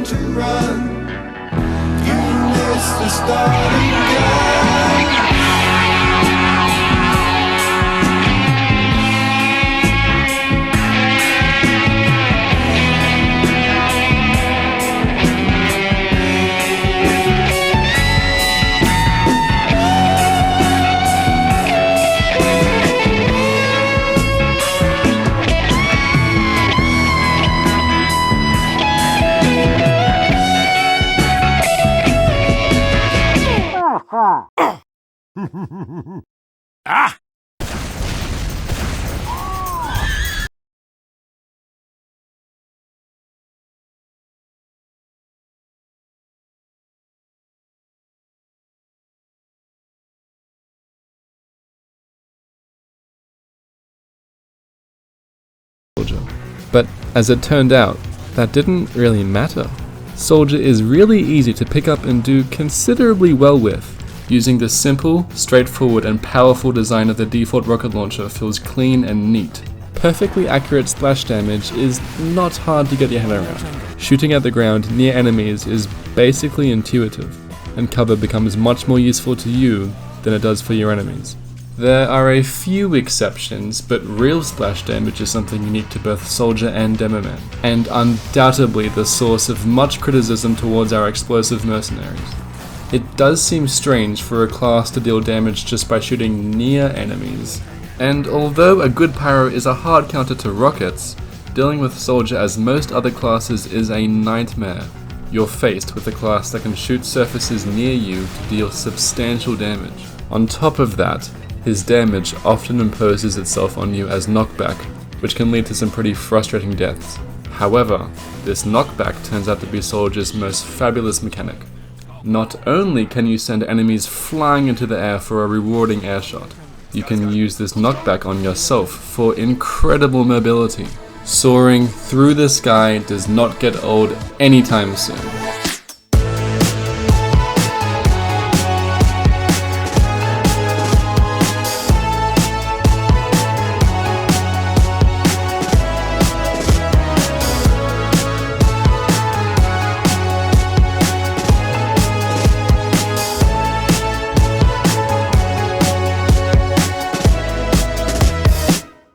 to run. You missed the starting gun. Ah! But as it turned out, that didn't really matter. Soldier is really easy to pick up and do considerably well with. Using the simple, straightforward and powerful design of the default rocket launcher feels clean and neat. Perfectly accurate splash damage is not hard to get your head around. Shooting at the ground near enemies is basically intuitive, and cover becomes much more useful to you than it does for your enemies. There are a few exceptions, but real splash damage is something unique to both Soldier and Demoman, and undoubtedly the source of much criticism towards our explosive mercenaries. It does seem strange for a class to deal damage just by shooting near enemies, and although a good pyro is a hard counter to rockets, dealing with Soldier as most other classes is a nightmare. You're faced with a class that can shoot surfaces near you to deal substantial damage. On top of that, his damage often imposes itself on you as knockback, which can lead to some pretty frustrating deaths. However, this knockback turns out to be Soldier's most fabulous mechanic. Not only can you send enemies flying into the air for a rewarding airshot, you can use this knockback on yourself for incredible mobility. Soaring through the sky does not get old anytime soon.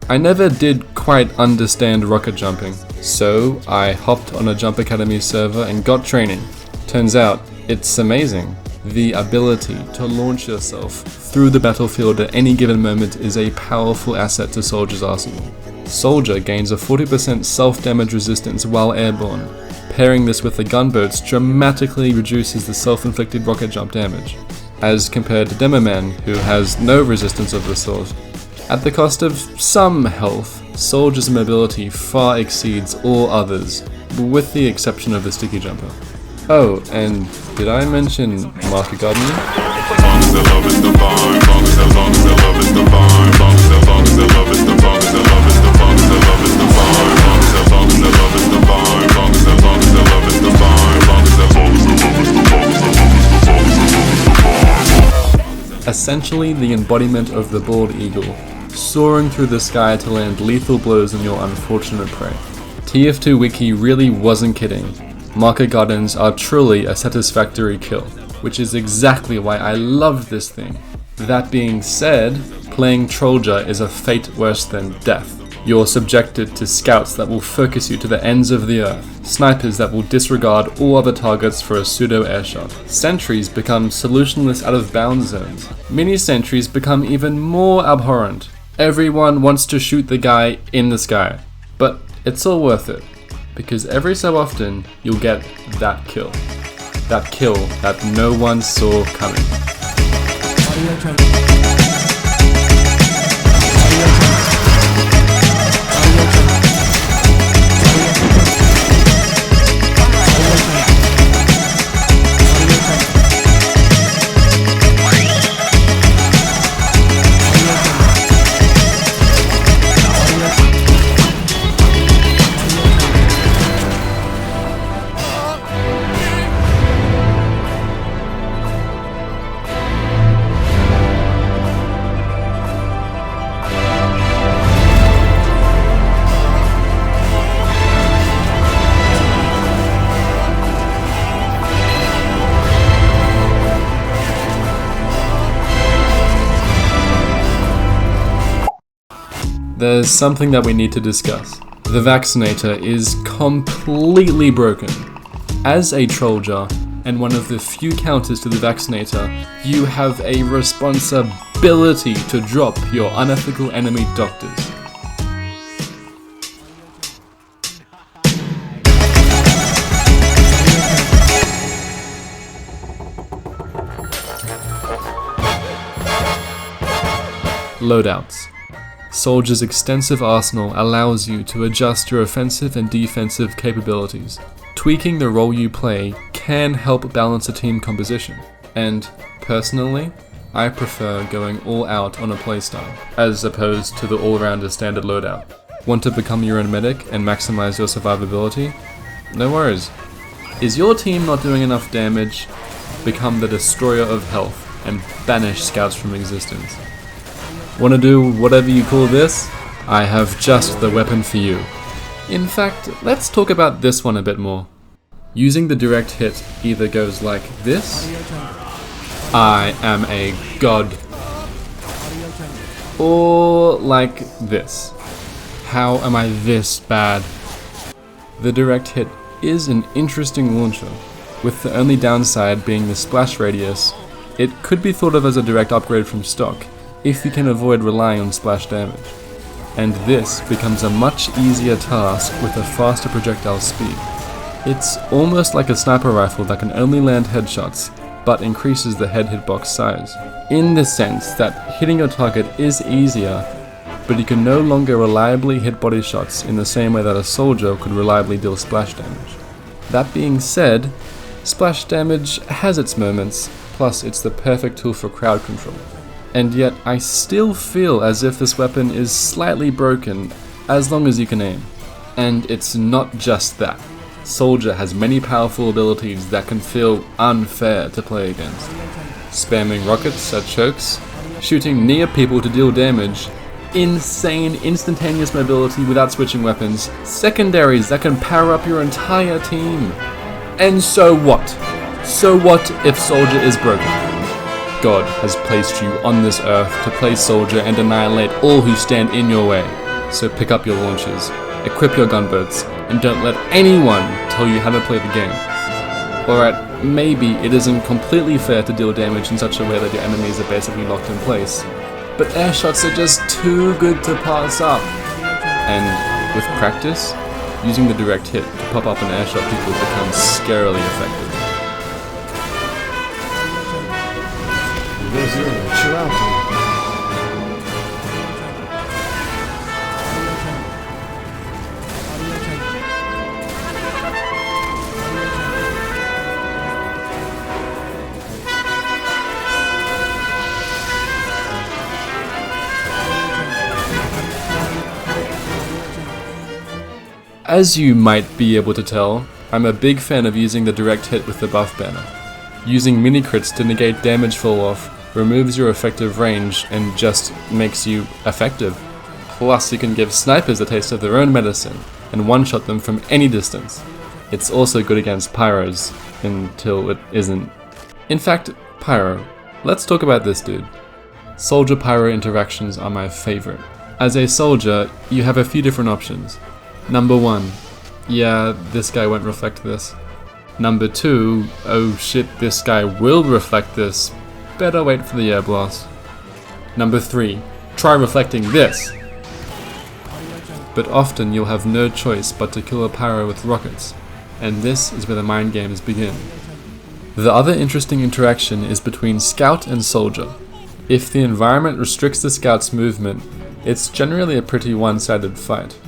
I never did quite understand rocket jumping, so I hopped on a Jump Academy server and got training. Turns out, it's amazing. The ability to launch yourself through the battlefield at any given moment is a powerful asset to Soldier's arsenal. Soldier gains a 40% self-damage resistance while airborne. Pairing this with the gunboats dramatically reduces the self-inflicted rocket jump damage, as compared to Demoman, who has no resistance of the sort. At the cost of some health, Soldier's mobility far exceeds all others, with the exception of the sticky jumper. Oh, and did I mention market gardening? Essentially the embodiment of the bald eagle, soaring through the sky to land lethal blows on your unfortunate prey. TF2 Wiki really wasn't kidding. Market Gardens are truly a satisfactory kill, which is exactly why I love this thing. That being said, playing Trollja is a fate worse than death. You're subjected to scouts that will focus you to the ends of the earth, snipers that will disregard all other targets for a pseudo airshot. Sentries become solutionless out of bounds zones. Mini sentries become even more abhorrent. Everyone wants to shoot the guy in the sky, but it's all worth it, because every so often you'll get that kill that no one saw coming. there's something that we need to discuss. The vaccinator is completely broken. As a trolljar, and one of the few counters to the vaccinator, you have a responsibility to drop your unethical enemy doctors. Loadouts. Soldier's extensive arsenal allows you to adjust your offensive and defensive capabilities. Tweaking the role you play can help balance a team composition, and personally, I prefer going all out on a playstyle, as opposed to the all-rounder standard loadout. Want to become your own medic and maximize your survivability? No worries. Is your team not doing enough damage? Become the destroyer of health and banish scouts from existence. Want to do whatever you call this? I have just the weapon for you. In fact, let's talk about this one a bit more. Using the direct hit either goes like this, I am a god, or like this, how am I this bad? The direct hit is an interesting launcher, with the only downside being the splash radius. It could be thought of as a direct upgrade from stock, if you can avoid relying on splash damage. And this becomes a much easier task with a faster projectile speed. It's almost like a sniper rifle that can only land headshots, but increases the head hitbox size, in the sense that hitting your target is easier, but you can no longer reliably hit body shots in the same way that a soldier could reliably deal splash damage. That being said, splash damage has its moments, plus it's the perfect tool for crowd control. And yet I still feel as if this weapon is slightly broken as long as you can aim. And it's not just that. Soldier has many powerful abilities that can feel unfair to play against. Spamming rockets at chokes, shooting near people to deal damage, insane instantaneous mobility without switching weapons, secondaries that can power up your entire team. And so what? So what if Soldier is broken? God has placed you on this earth to play Soldier and annihilate all who stand in your way. So pick up your launchers, equip your gunboats, and don't let anyone tell you how to play the game. Alright, maybe it isn't completely fair to deal damage in such a way that your enemies are basically locked in place, but air shots are just too good to pass up. And with practice, using the direct hit to pop up an air shot people becomes scarily effective. Chill out, dude. As you might be able to tell, I'm a big fan of using the direct hit with the buff banner. Using mini crits to negate damage fall off removes your effective range and just makes you effective. Plus you can give snipers a taste of their own medicine and one-shot them from any distance. It's also good against pyros, until it isn't. In fact, pyro. Let's talk about this dude. Soldier-pyro interactions are my favorite. As a soldier, you have a few different options. Number 1, yeah, this guy won't reflect this. Number 2, oh shit, this guy will reflect this. Better wait for the air blast. Number 3, try reflecting this. But often you'll have no choice but to kill a pyro with rockets, and this is where the mind games begin. The other interesting interaction is between scout and soldier. If the environment restricts the scout's movement, it's generally a pretty one-sided fight.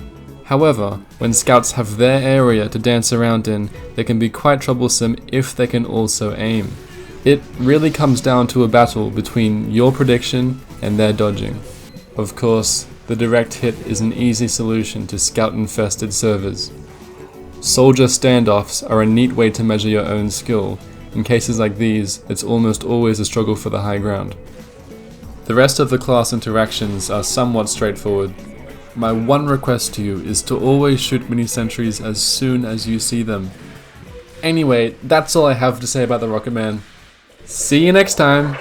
However, when scouts have their area to dance around in, they can be quite troublesome if they can also aim. It really comes down to a battle between your prediction and their dodging. Of course, the direct hit is an easy solution to scout-infested servers. Soldier standoffs are a neat way to measure your own skill. In cases like these, it's almost always a struggle for the high ground. The rest of the class interactions are somewhat straightforward. My one request to you is to always shoot mini-sentries as soon as you see them. Anyway, that's all I have to say about the Rocket Man. See you next time!